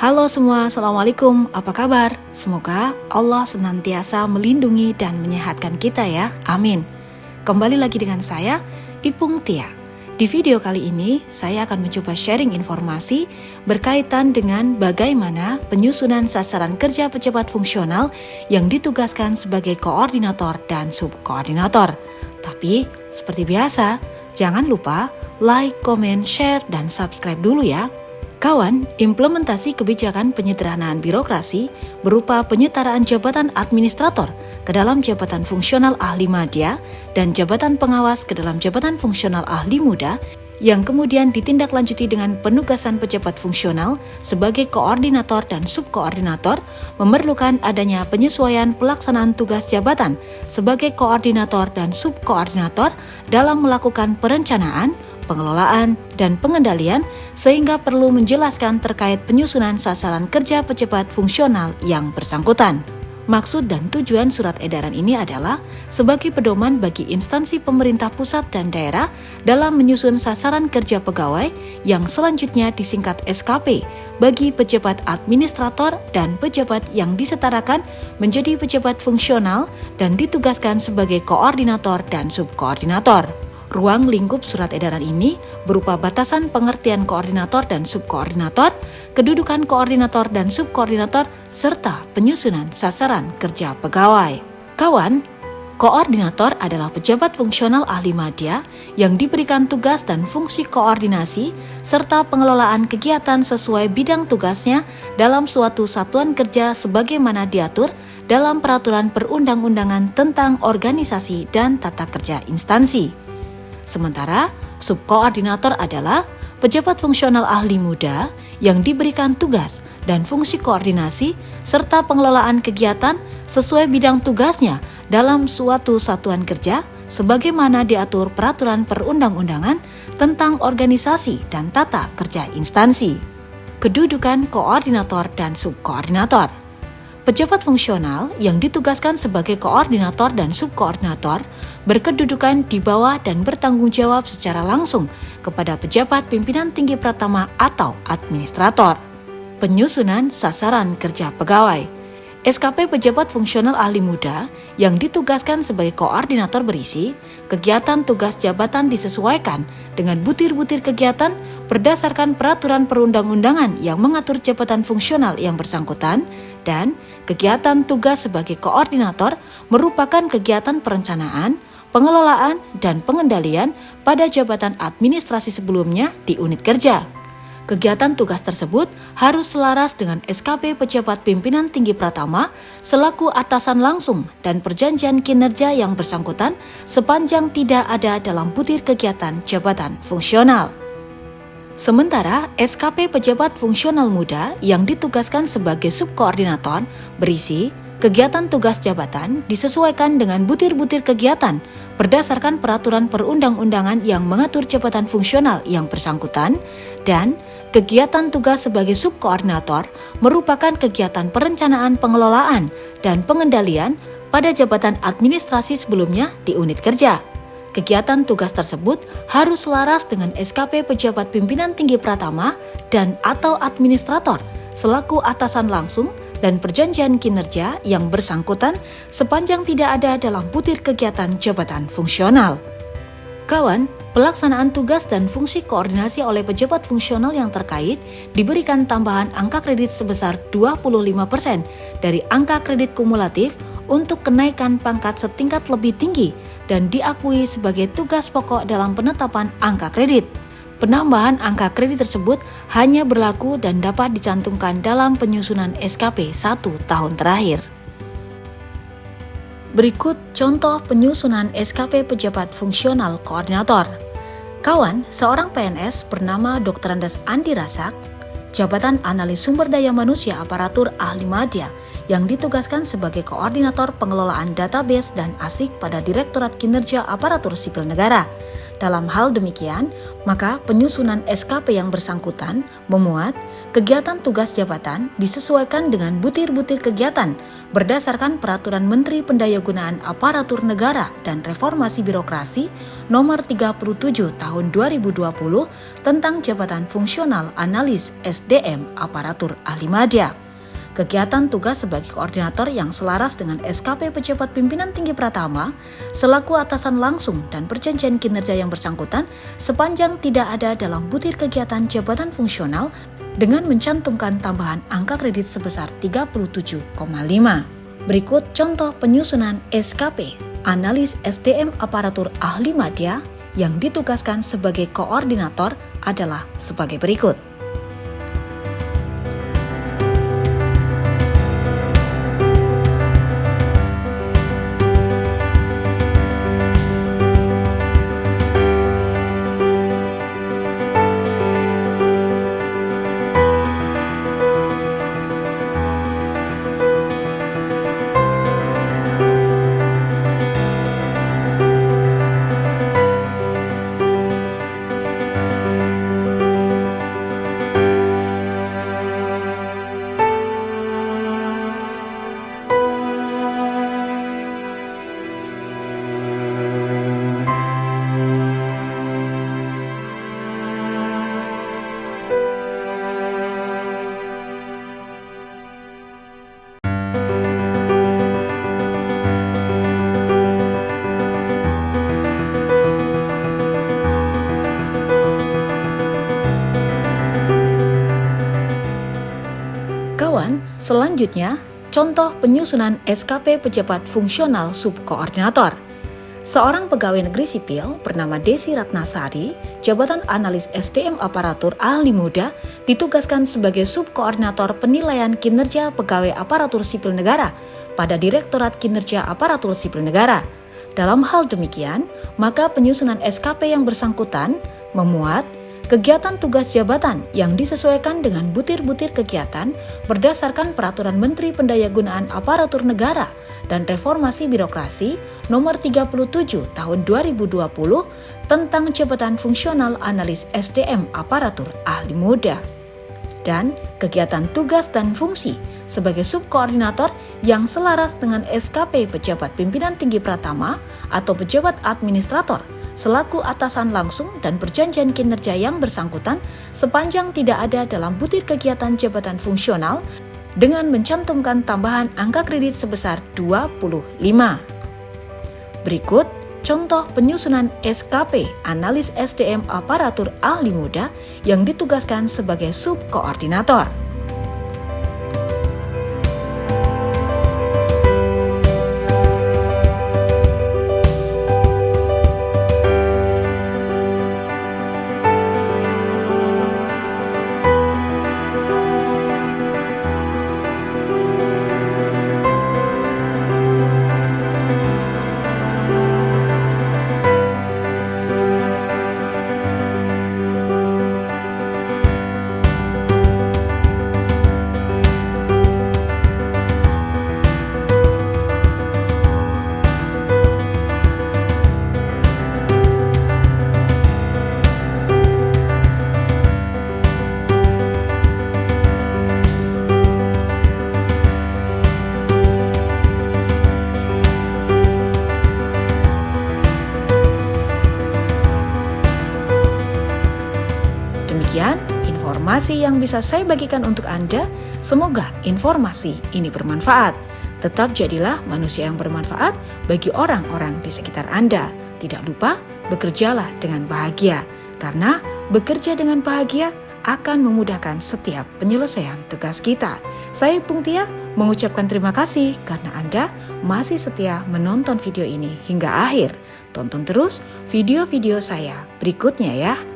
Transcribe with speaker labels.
Speaker 1: Halo semua, Assalamualaikum, apa kabar? Semoga Allah senantiasa melindungi dan menyehatkan kita ya, amin. Kembali lagi dengan saya, Ipung Tia. Di video kali ini, saya akan mencoba sharing informasi berkaitan dengan bagaimana penyusunan sasaran kerja pejabat fungsional yang ditugaskan sebagai koordinator dan subkoordinator. Tapi, seperti biasa, jangan lupa like, comment, share, dan subscribe dulu ya. Kawan, implementasi kebijakan penyederhanaan birokrasi berupa penyetaraan jabatan administrator ke dalam jabatan fungsional ahli madya dan jabatan pengawas ke dalam jabatan fungsional ahli muda yang kemudian ditindaklanjuti dengan penugasan pejabat fungsional sebagai koordinator dan subkoordinator memerlukan adanya penyesuaian pelaksanaan tugas jabatan sebagai koordinator dan subkoordinator dalam melakukan perencanaan, pengelolaan, dan pengendalian sehingga perlu menjelaskan terkait penyusunan sasaran kerja pejabat fungsional yang bersangkutan. Maksud dan tujuan surat edaran ini adalah sebagai pedoman bagi instansi pemerintah pusat dan daerah dalam menyusun sasaran kerja pegawai yang selanjutnya disingkat SKP bagi pejabat administrator dan pejabat yang disetarakan menjadi pejabat fungsional dan ditugaskan sebagai koordinator dan subkoordinator. Ruang lingkup surat edaran ini berupa batasan pengertian koordinator dan subkoordinator, kedudukan koordinator dan subkoordinator, serta penyusunan sasaran kerja pegawai. Kawan, koordinator adalah pejabat fungsional ahli madya yang diberikan tugas dan fungsi koordinasi serta pengelolaan kegiatan sesuai bidang tugasnya dalam suatu satuan kerja sebagaimana diatur dalam peraturan perundang-undangan tentang organisasi dan tata kerja instansi. Sementara, subkoordinator adalah pejabat fungsional ahli muda yang diberikan tugas dan fungsi koordinasi serta pengelolaan kegiatan sesuai bidang tugasnya dalam suatu satuan kerja sebagaimana diatur peraturan perundang-undangan tentang organisasi dan tata kerja instansi. Kedudukan koordinator dan subkoordinator. Pejabat fungsional yang ditugaskan sebagai koordinator dan subkoordinator berkedudukan di bawah dan bertanggung jawab secara langsung kepada pejabat pimpinan tinggi pratama atau administrator. Penyusunan sasaran kerja pegawai. SKP pejabat fungsional ahli muda yang ditugaskan sebagai koordinator berisi kegiatan tugas jabatan disesuaikan dengan butir-butir kegiatan berdasarkan peraturan perundang-undangan yang mengatur jabatan fungsional yang bersangkutan, dan kegiatan tugas sebagai koordinator merupakan kegiatan perencanaan, pengelolaan, dan pengendalian pada jabatan administrasi sebelumnya di unit kerja. Kegiatan tugas tersebut harus selaras dengan SKP pejabat pimpinan tinggi pratama selaku atasan langsung dan perjanjian kinerja yang bersangkutan sepanjang tidak ada dalam butir kegiatan jabatan fungsional. Sementara SKP pejabat fungsional muda yang ditugaskan sebagai subkoordinator berisi kegiatan tugas jabatan disesuaikan dengan butir-butir kegiatan berdasarkan peraturan perundang-undangan yang mengatur jabatan fungsional yang bersangkutan, dan kegiatan tugas sebagai subkoordinator merupakan kegiatan perencanaan pengelolaan dan pengendalian pada jabatan administrasi sebelumnya di unit kerja. Kegiatan tugas tersebut harus selaras dengan SKP pejabat pimpinan tinggi pratama dan atau administrator selaku atasan langsung dan perjanjian kinerja yang bersangkutan sepanjang tidak ada dalam butir kegiatan jabatan fungsional. Kawan, pelaksanaan tugas dan fungsi koordinasi oleh pejabat fungsional yang terkait diberikan tambahan angka kredit sebesar 25% dari angka kredit kumulatif untuk kenaikan pangkat setingkat lebih tinggi dan diakui sebagai tugas pokok dalam penetapan angka kredit. Penambahan angka kredit tersebut hanya berlaku dan dapat dicantumkan dalam penyusunan SKP 1 tahun terakhir. Berikut contoh penyusunan SKP pejabat fungsional koordinator. Kawan, seorang PNS bernama Dr. Andes Andi Razak, jabatan analis sumber daya manusia aparatur ahli madya yang ditugaskan sebagai koordinator pengelolaan database dan ASIK pada Direktorat Kinerja Aparatur Sipil Negara, Dalam hal demikian, maka penyusunan SKP yang bersangkutan memuat kegiatan tugas jabatan disesuaikan dengan butir-butir kegiatan berdasarkan Peraturan Menteri Pendayagunaan Aparatur Negara dan Reformasi Birokrasi Nomor 37 Tahun 2020 tentang Jabatan Fungsional Analis SDM Aparatur Ahli Madya. Kegiatan tugas sebagai koordinator yang selaras dengan SKP pejabat pimpinan tinggi pratama selaku atasan langsung dan perjanjian kinerja yang bersangkutan sepanjang tidak ada dalam butir kegiatan jabatan fungsional dengan mencantumkan tambahan angka kredit sebesar 37,5. Berikut contoh penyusunan SKP Analis SDM Aparatur Ahli Madya yang ditugaskan sebagai koordinator adalah sebagai berikut. Selanjutnya, contoh penyusunan SKP pejabat fungsional subkoordinator. Seorang pegawai negeri sipil bernama Desi Ratnasari, jabatan analis SDM Aparatur Ahli Muda, ditugaskan sebagai subkoordinator penilaian kinerja pegawai aparatur sipil negara pada Direktorat Kinerja Aparatur Sipil Negara. Dalam hal demikian, maka penyusunan SKP yang bersangkutan memuat kegiatan tugas jabatan yang disesuaikan dengan butir-butir kegiatan berdasarkan Peraturan Menteri Pendayagunaan Aparatur Negara dan Reformasi Birokrasi Nomor 37 Tahun 2020 tentang Jabatan Fungsional Analis SDM Aparatur Ahli Muda. Dan kegiatan tugas dan fungsi sebagai subkoordinator yang selaras dengan SKP pejabat pimpinan tinggi pratama atau pejabat administrator selaku atasan langsung dan perjanjian kinerja yang bersangkutan sepanjang tidak ada dalam butir kegiatan jabatan fungsional dengan mencantumkan tambahan angka kredit sebesar 25. Berikut contoh penyusunan SKP Analis SDM Aparatur Ahli Muda yang ditugaskan sebagai subkoordinator. Demikian informasi yang bisa saya bagikan untuk Anda. Semoga informasi ini bermanfaat. Tetap jadilah manusia yang bermanfaat bagi orang-orang di sekitar Anda. Tidak lupa bekerjalah dengan bahagia, karena bekerja dengan bahagia akan memudahkan setiap penyelesaian tugas kita. Saya Ipung Tia mengucapkan terima kasih karena Anda masih setia menonton video ini hingga akhir. Tonton terus video-video saya berikutnya ya.